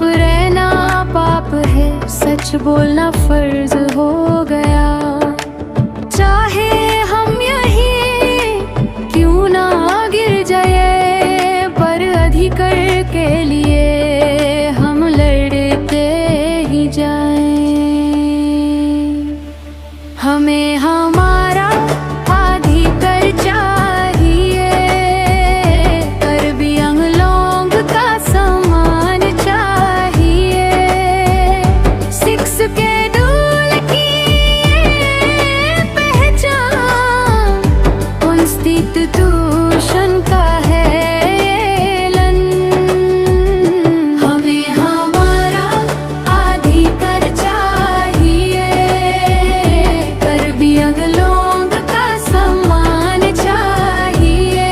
रहना पाप है, सच बोलना फर्ज हो गया। चाहे हम यहीं क्यों ना गिर जाए, पर अधिकार के लिए हम लड़ते ही जाएं। हमें हमारा अधिकार चाहिए, पर भी अंगलोंग का सम्मान चाहिए। 6 शेड्यूल की पहचान कॉन्स्टिट्यूशन का है एलन। हमें हमारा अधिकार चाहिए, पर भी अंगलोंग का सम्मान चाहिए।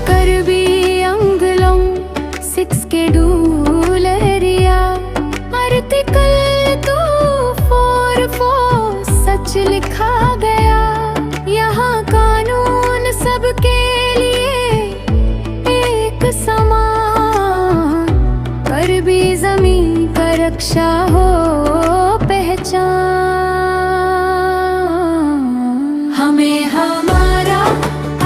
कर भी अंगलोंग 6 शेड्यूल एरिया, आर्टिकल 244 सच लिखा गया। यहाँ कानून सबके लिए एक समान, पर भी जमीन का रक्षा हो पहचान। हमें हमारा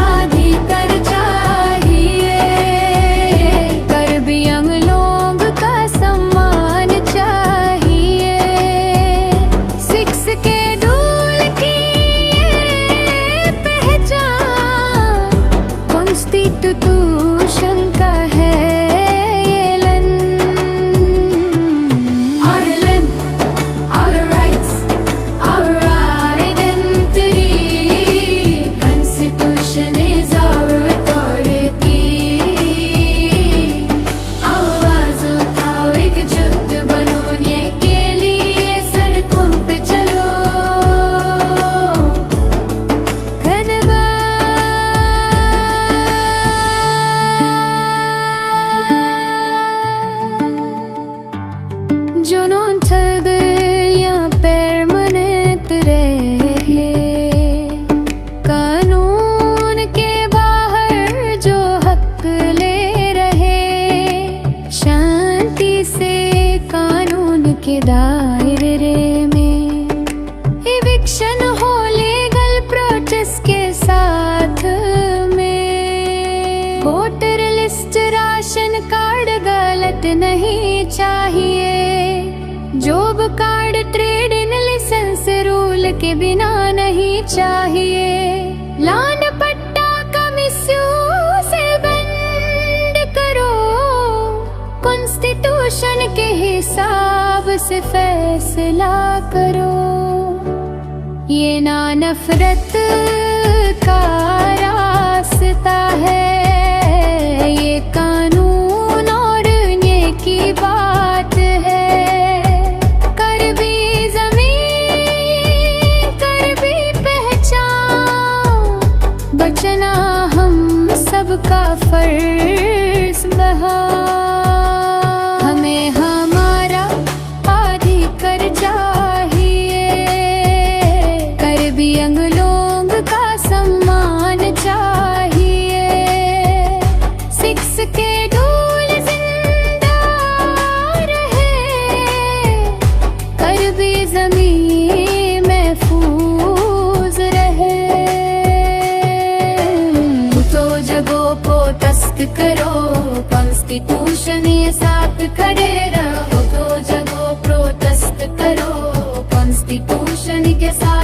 अधिकार चाहिए, पर भी अंगलोंग का सम्मान चाहिए। 6 शेड्यूल की पहचान कॉन्स्टिट्यूशन का है Elon. Our land, our rights, our identity. Constitution is our authority. आवाज़ उठाओ, एकजुट बनो, न्याय के लिए सड़कों पे चलो। जो non या परमानेंट रहे, कानून के बाहर जो हक ले रहे, शांति से कानून के दायरे में। इविक्शन हो लीगल प्रोटेस्ट के साथ में। वोटर लिस्ट राशन कार्ड गलत नहीं चाहिए। Job card trade in license rule के बिना नहीं चाहिए। लान पट्टा का मिसयूज से बंद करो, कॉन्स्टिट्यूशन के हिसाब से फैसला करो। ये ना नफरत का रास्ता है, ये कानून और न्याय की बात है। कर भी जमीन, कर भी पहचान, बचना हम सबका फर्ज बहा। हमें हमारा अधिकार चाहिए, कर भी अंगलोंग का सम्मान चाहिए। 6 शेड्यूल जिंदा रहे, कर भी जमीन महफूज रहे। तो जगहों को तस्क करो, कॉन्स्टिट्यूशन ये साथ खड़े रहो। तो जगहों प्रोटेस्ट करो, कॉन्स्टिट्यूशन के साथ